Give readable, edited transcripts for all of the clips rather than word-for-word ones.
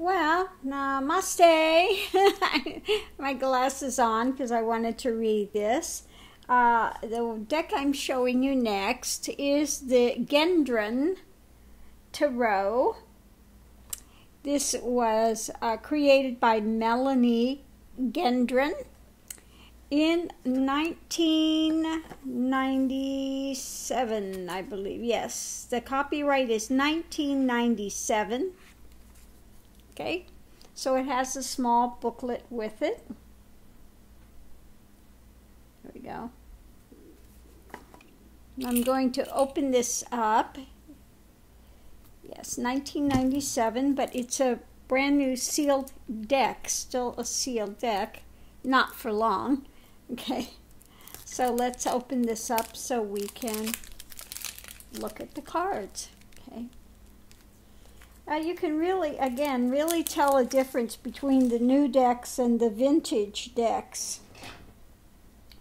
Well, namaste. My glasses on because I wanted to read this. The deck I'm showing you next is the Gendrun Tarot. This was created by Melanie Gendrun in 1997, I believe. Yes, the copyright is 1997. Okay, so it has a small booklet with it. There we go. I'm going to open this up. Yes, 1997, but it's a brand new sealed deck, still a sealed deck, not for long. Okay, so let's open this up so we can look at the cards. Okay. You can really, again, really tell a difference between the new decks and the vintage decks,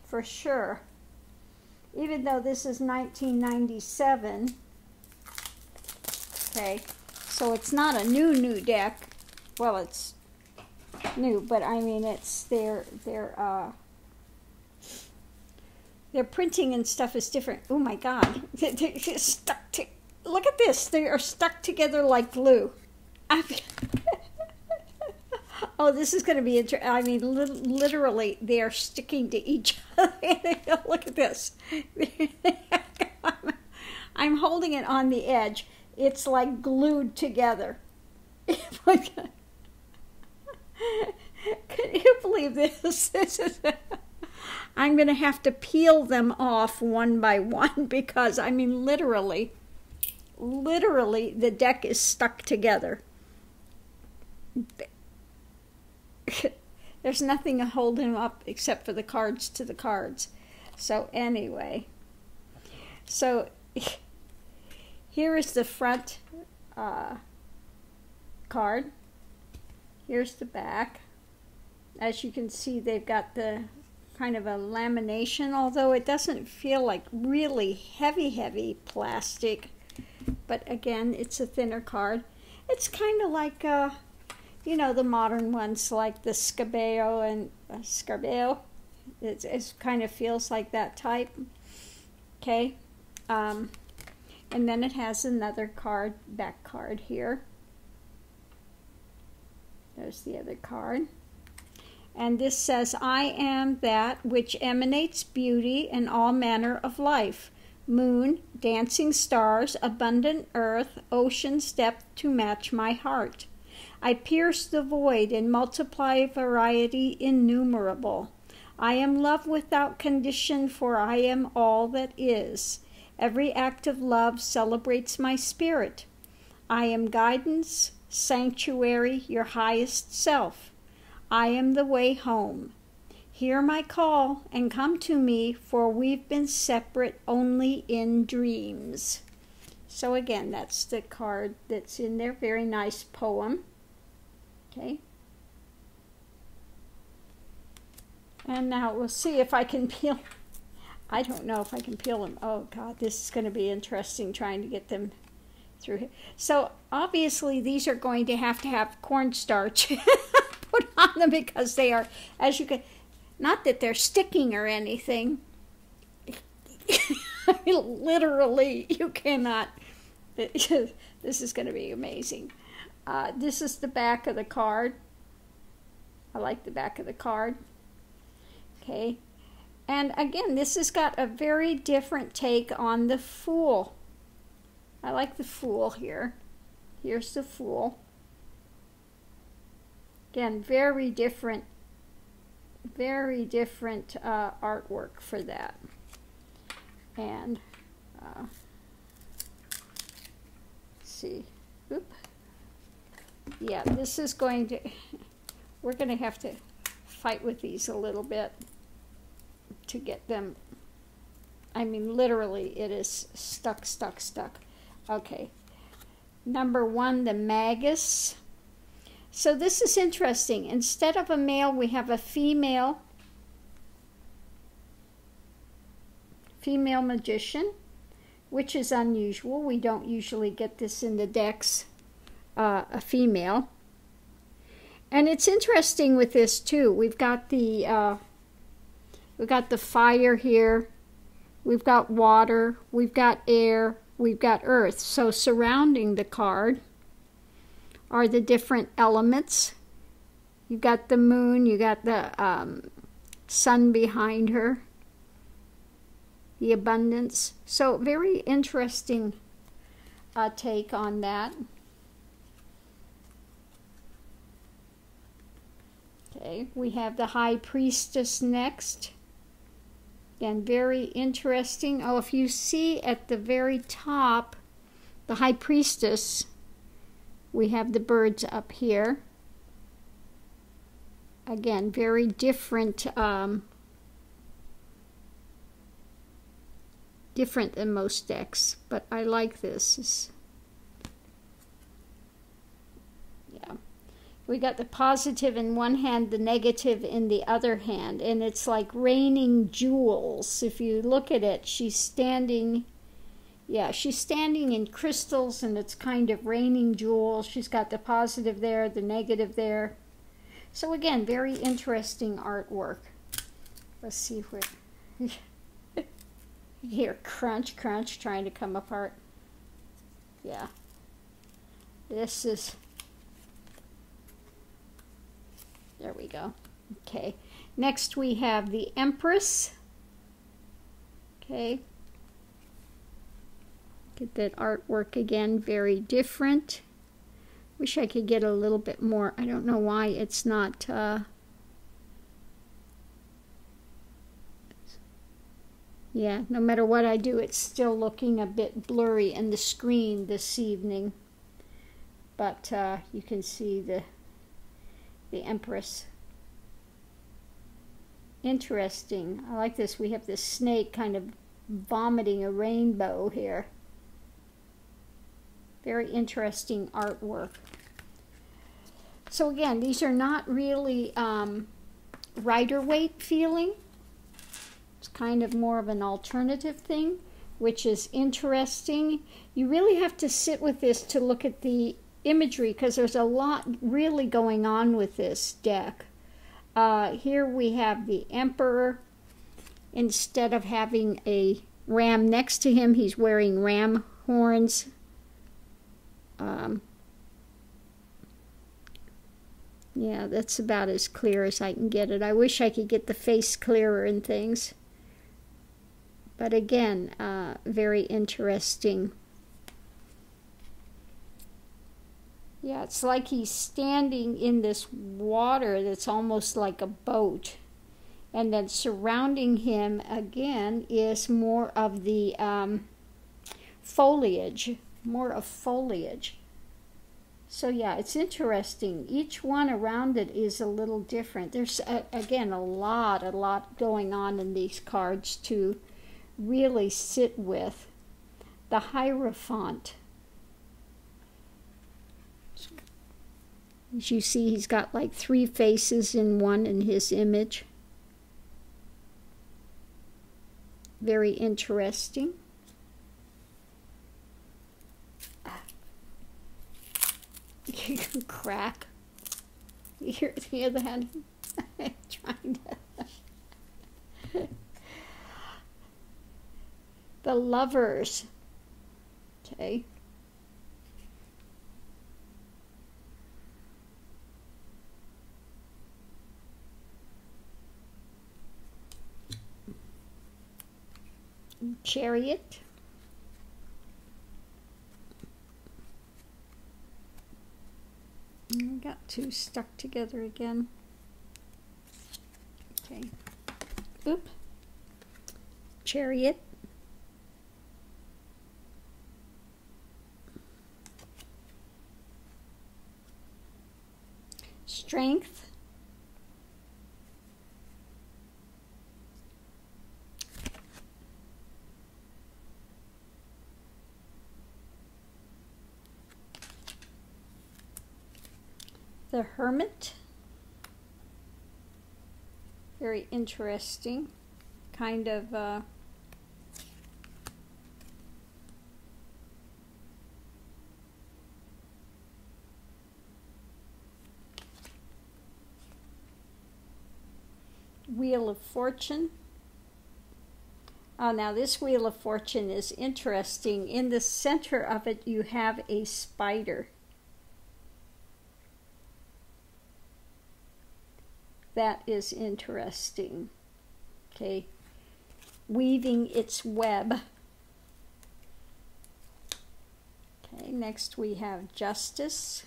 for sure. Even though this is 1997, okay, so it's not a new deck. Well, it's new, but I mean, it's their printing and stuff is different. Oh my God, they're stuck to. Look at this. They are stuck together like glue. Oh, this is going to be interesting. I mean, literally, they are sticking to each other. Look at this. I'm holding it on the edge. It's like glued together. Can you believe this? I'm going to have to peel them off one by one because, I mean, literally, the deck is stuck together. There's nothing to hold him up except for the cards to the cards. So anyway, so here is the front card. Here's the back. As you can see, they've got the kind of a lamination, although it doesn't feel like really heavy plastic. But again, it's a thinner card. It's kind of like, you know, the modern ones like the Scabeo and Scarbeo. It kind of feels like that type. Okay. And then it has another card, back card here. There's the other card. And this says, I am that which emanates beauty and all manner of life. Moon, dancing stars, abundant earth, ocean's depth to match my heart. I pierce the void and multiply variety innumerable. I am love without condition, for I am all that is. Every act of love celebrates my spirit. I am guidance, sanctuary, your highest self. I am the way home. Hear my call and come to me, for we've been separate only in dreams. So again, that's the card that's in there. Very nice poem. Okay. And now we'll see if I can peel. I don't know if I can peel them. Oh God, this is going to be interesting trying to get them through here. So obviously these are going to have cornstarch put on them because they are, as you can, not that they're sticking or anything. I mean, literally, you cannot. This is going to be amazing. This is the back of the card. I like the back of the card. Okay. And again, this has got a very different take on the Fool. I like the Fool here. Here's the Fool. Again, very different artwork for that. And let's see. Oop. Yeah, this is going to, we're going to have to fight with these a little bit to get them. I mean, literally, it is stuck. Okay. Number 1, the Magus. So this is interesting. Instead of a male, we have a female magician, which is unusual. We don't usually get this in the decks, a female. And it's interesting with this too. We've got the fire here. We've got water. We've got air. We've got earth. So surrounding the card are the different elements. You've got the moon. You got the sun behind her. The abundance. So very interesting take on that. Okay, we have the High Priestess next. Again, very interesting. Oh, if you see at the very top, the High Priestess, we have the birds up here. Again, very different, different than most decks, but I like this. Yeah. We got the positive in one hand, the negative in the other hand, and it's like raining jewels. If you look at it, she's standing, yeah, she's standing in crystals, and it's kind of raining jewels. She's got the positive there, the negative there. So again, very interesting artwork. Let's see where, you hear crunch, crunch, trying to come apart. Yeah, this is... There we go. Okay. Next we have the Empress. Okay. Get that artwork again. Very different. Wish I could get a little bit more. I don't know why it's not... yeah, no matter what I do, it's still looking a bit blurry in the screen this evening. But you can see the Empress. Interesting. I like this. We have this snake kind of vomiting a rainbow here. Very interesting artwork. So again, these are not really Rider-Waite feeling. It's kind of more of an alternative thing, which is interesting. You really have to sit with this to look at the imagery, because there's a lot really going on with this deck. Here we have the Emperor. Instead of having a ram next to him, he's wearing ram horns. Yeah, that's about as clear as I can get it. I wish I could get the face clearer and things. But again, very interesting. Yeah, it's like he's standing in this water that's almost like a boat. And then surrounding him, again, is more of the foliage. More of foliage. So yeah, it's interesting. Each one around it is a little different. There's, again, a lot going on in these cards to really sit with. The Hierophant. As you see, he's got like 3 faces in one in his image. Very interesting. You can crack. You hear that? Trying to... The Lovers. Okay. Chariot. I got 2 stuck together again. Okay. Oop. Chariot. Strength. The Hermit. Very interesting. Kind of Wheel of Fortune. Oh, now this Wheel of Fortune is interesting. In the center of it, you have a spider. That is interesting. Okay, weaving its web. Okay, next we have Justice.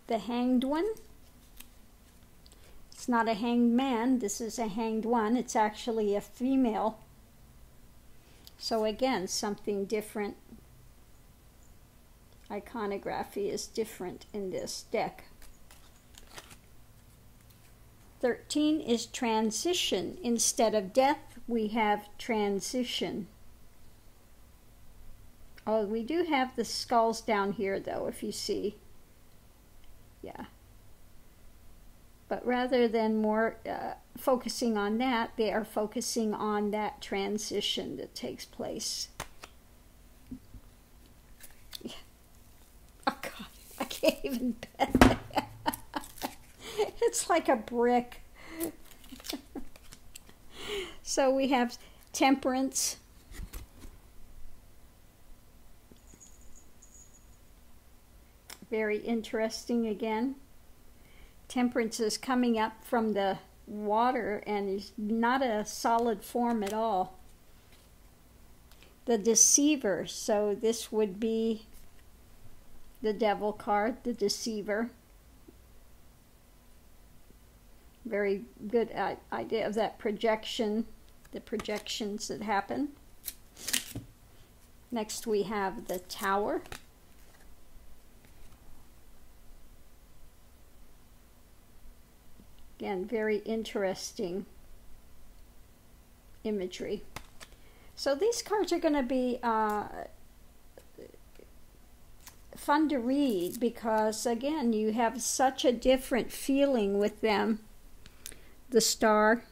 The Hanged One. It's not a hanged man, this is a hanged one. It's actually a female. So again, something different. Iconography is different in this deck. 13 is Transition. Instead of death, we have transition. Oh, we do have the skulls down here, though, if you see. Yeah. But rather than more focusing on that, they are focusing on that transition that takes place. Yeah. Oh, God, I can't even bet. It's like a brick. So we have Temperance. Very interesting again. Temperance is coming up from the water and is not a solid form at all. The Deceiver. So this would be the Devil card, the Deceiver. Very good idea of that projection, the projections that happen. Next we have the Tower. Again, very interesting imagery. So these cards are going to be fun to read because, again, you have such a different feeling with them. The Star.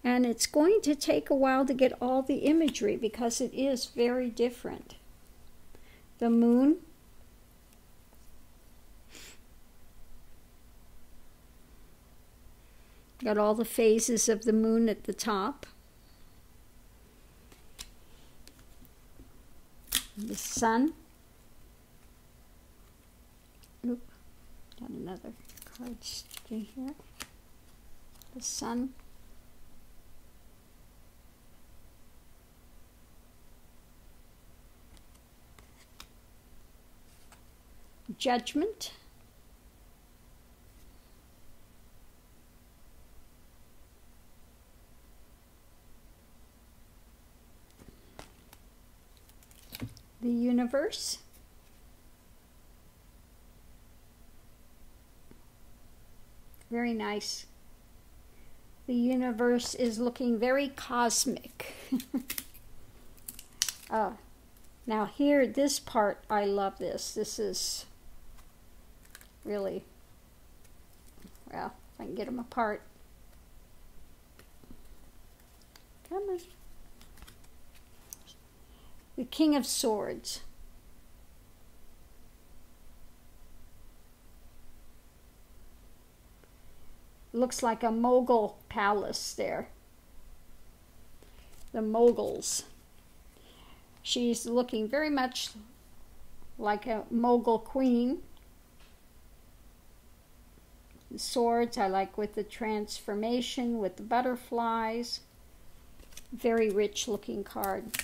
And it's going to take a while to get all the imagery because it is very different. The Moon. Got all the phases of the moon at the top. The Sun. Oop, got another card sticking here. The Sun. Judgment. The Universe. Very nice. The universe is looking very cosmic. Now here, this part, I love this. This is really, well, if I can get them apart. Come on. The King of Swords. Looks like a Mogul palace there. The Moguls. She's looking very much like a Mogul queen. The swords I like with the transformation, with the butterflies. Very rich looking card.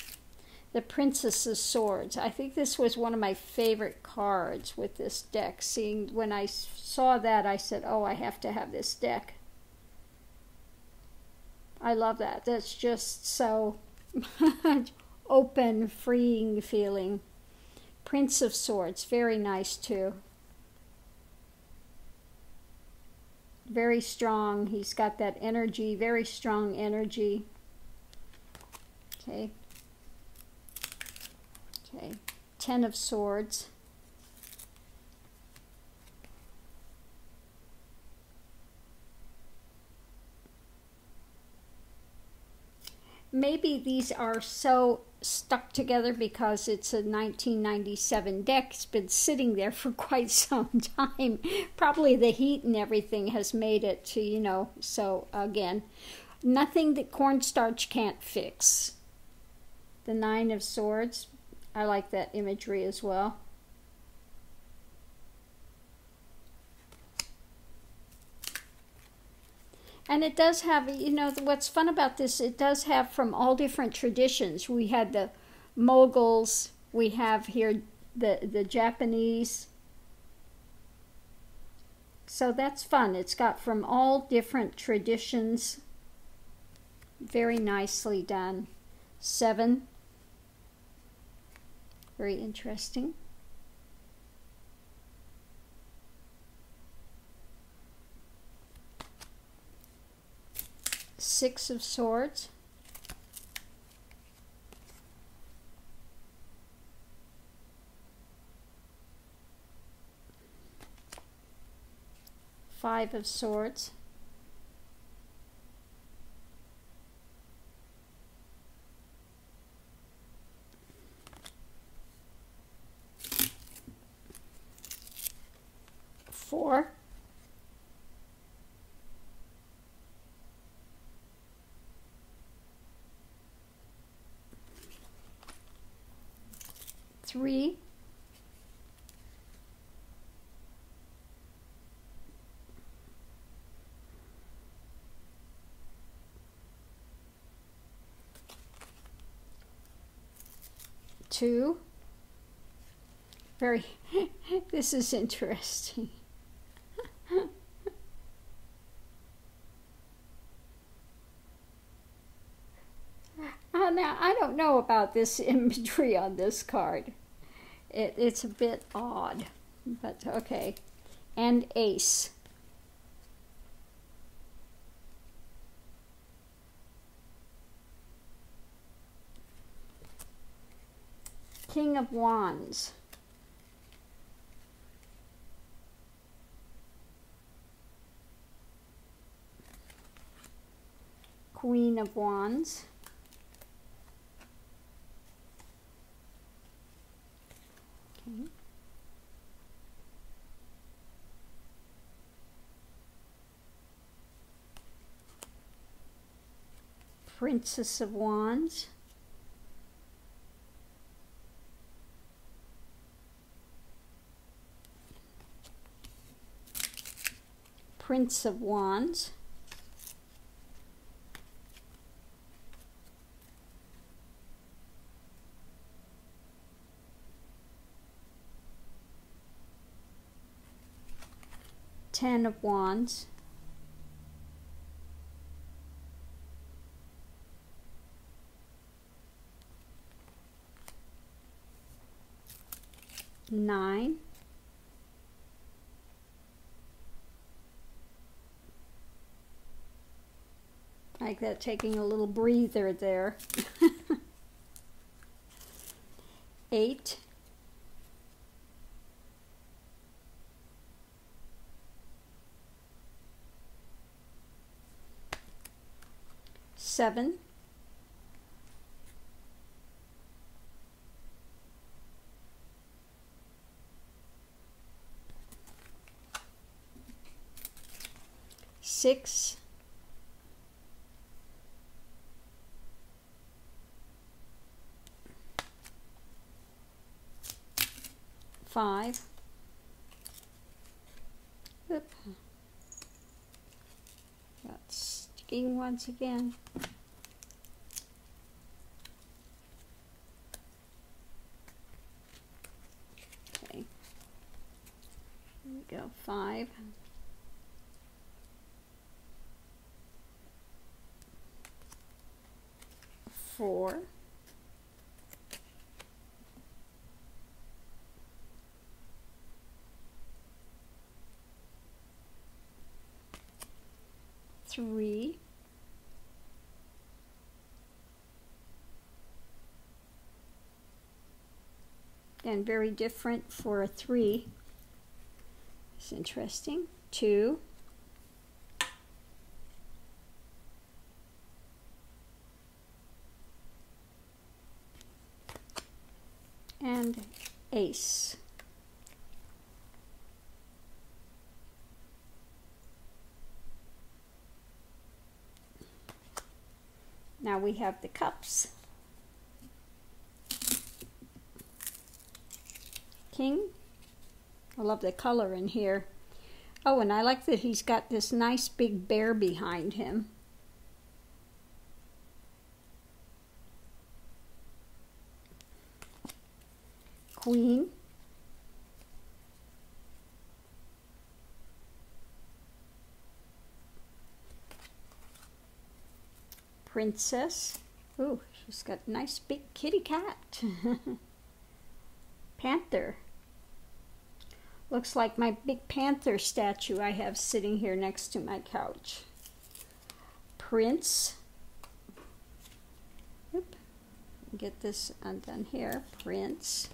The Princess's Swords. I think this was one of my favorite cards with this deck. When I saw that, I said, oh, I have to have this deck. I love that. That's just so open, freeing feeling. Prince of Swords. Very nice, too. Very strong. He's got that energy, very strong energy. Okay. Okay, 10 of Swords. maybe these are so stuck together because it's a 1997 deck. It's been sitting there for quite some time. Probably the heat and everything has made it to, you know, so again, nothing that cornstarch can't fix. The Nine of Swords, I like that imagery as well. And it does have, you know, what's fun about this, it does have from all different traditions. We had the Moguls, we have here the Japanese. So that's fun. It's got from all different traditions. Very nicely done. 7. Very interesting. Six of Swords. Five of Swords. Four. Three. Two. Very, this is interesting. Now, I don't know about this imagery on this card. It's a bit odd, but okay. And Ace. King of Wands. Queen of Wands. Okay. Princess of Wands. Prince of Wands. Ten of Wands. Nine. Like that, taking a little breather there. 8. 7. 6. 5. Oop. Got sticking once again. Okay. Here we go. 5. 4. 3. 'And very different for a 3. It's interesting. 2. ace. Now we have the cups. King. I love the color in here. Oh, and I like that he's got this nice big bear behind him. Queen. Princess. Ooh, she's got a nice big kitty cat. Panther. Looks like my big panther statue I have sitting here next to my couch. Prince. Oop. Get this undone here. Prince.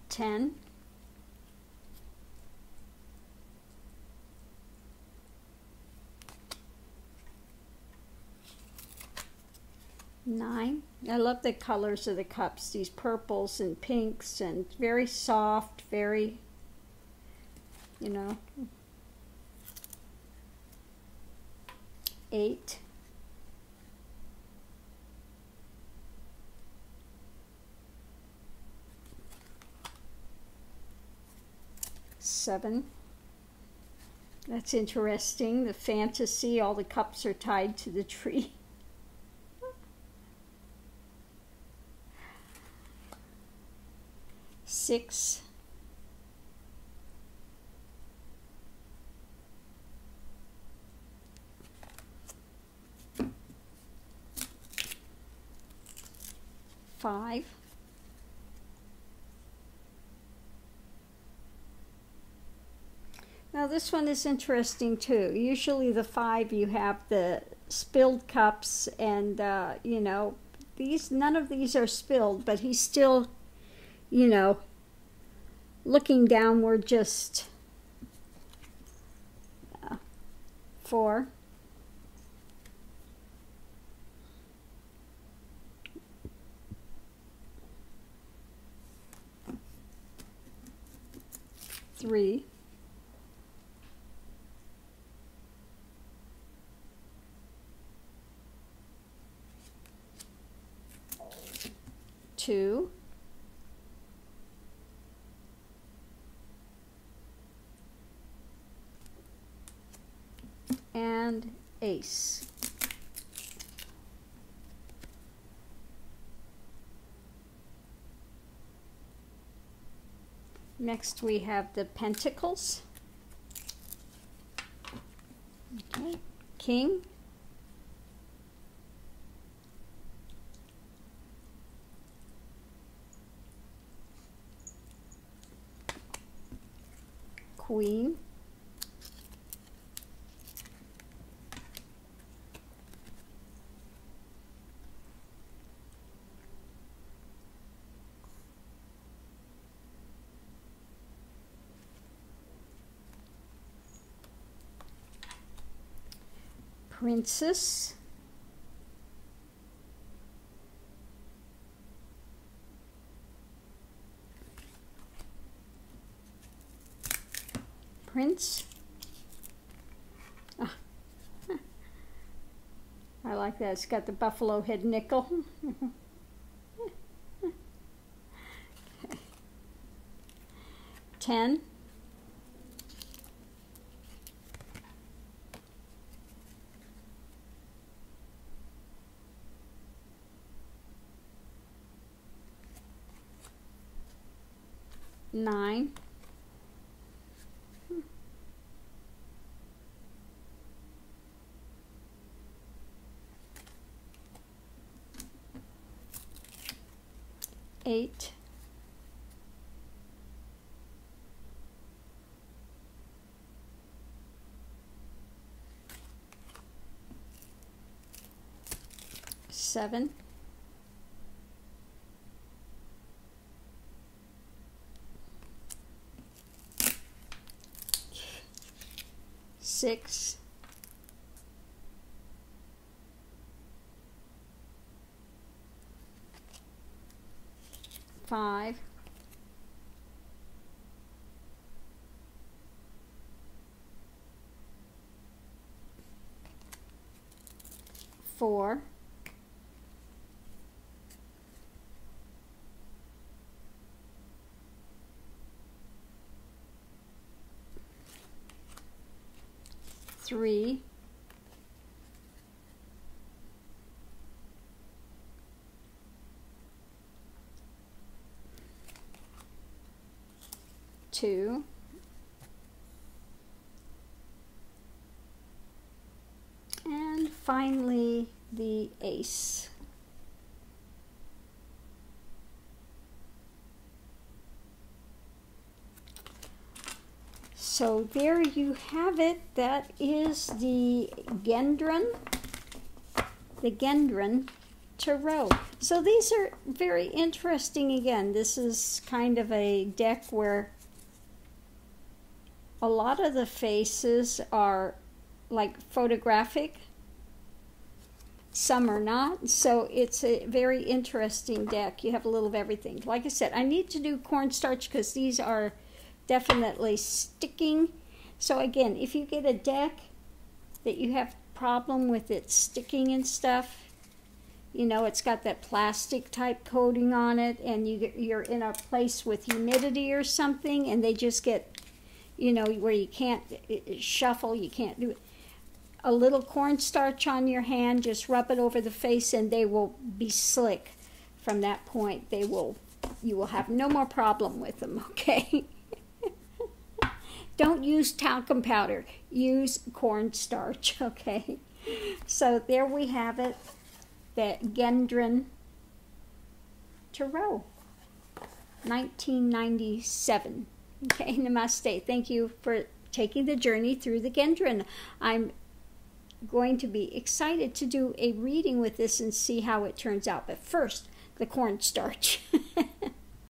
Ten. Nine. I love the colors of the cups, these purples and pinks, and very soft, very, you know. 8. Seven. That's interesting. The fantasy, all the cups are tied to the tree. 6. 5. 'Now this one is interesting too. Usually the 5 you have the spilled cups, and you know, these, none of these are spilled, but he's still, you know, looking downward. Just 4. 3. 2. 'And ace. Next we have the pentacles. Okay. King. Queen. Princess. Prince. Oh. I like that. It's got the buffalo head nickel. Okay. 10. 9. 8. 7. 6. 5, 4, 3, 2, and finally the ace. So there you have it. That is the Gendrun Tarot. So these are very interesting. Again, this is kind of a deck where a lot of the faces are like photographic, some are not. So it's a very interesting deck. You have a little of everything. Like I said, I need to do cornstarch because these are definitely sticking. So again, if you get a deck that you have problem with it sticking and stuff, you know, it's got that plastic type coating on it, and you're in a place with humidity or something, and they just get, you know, where you can't shuffle, you can't do it. A little cornstarch on your hand, just rub it over the face, and they will be slick. From that point, you will have no more problem with them, okay? Don't use talcum powder. Use cornstarch, okay? So there we have it, the Gendrun Tarot, 1997. Okay, namaste. Thank you for taking the journey through the Gendrun. I'm going to be excited to do a reading with this and see how it turns out. But first, the cornstarch.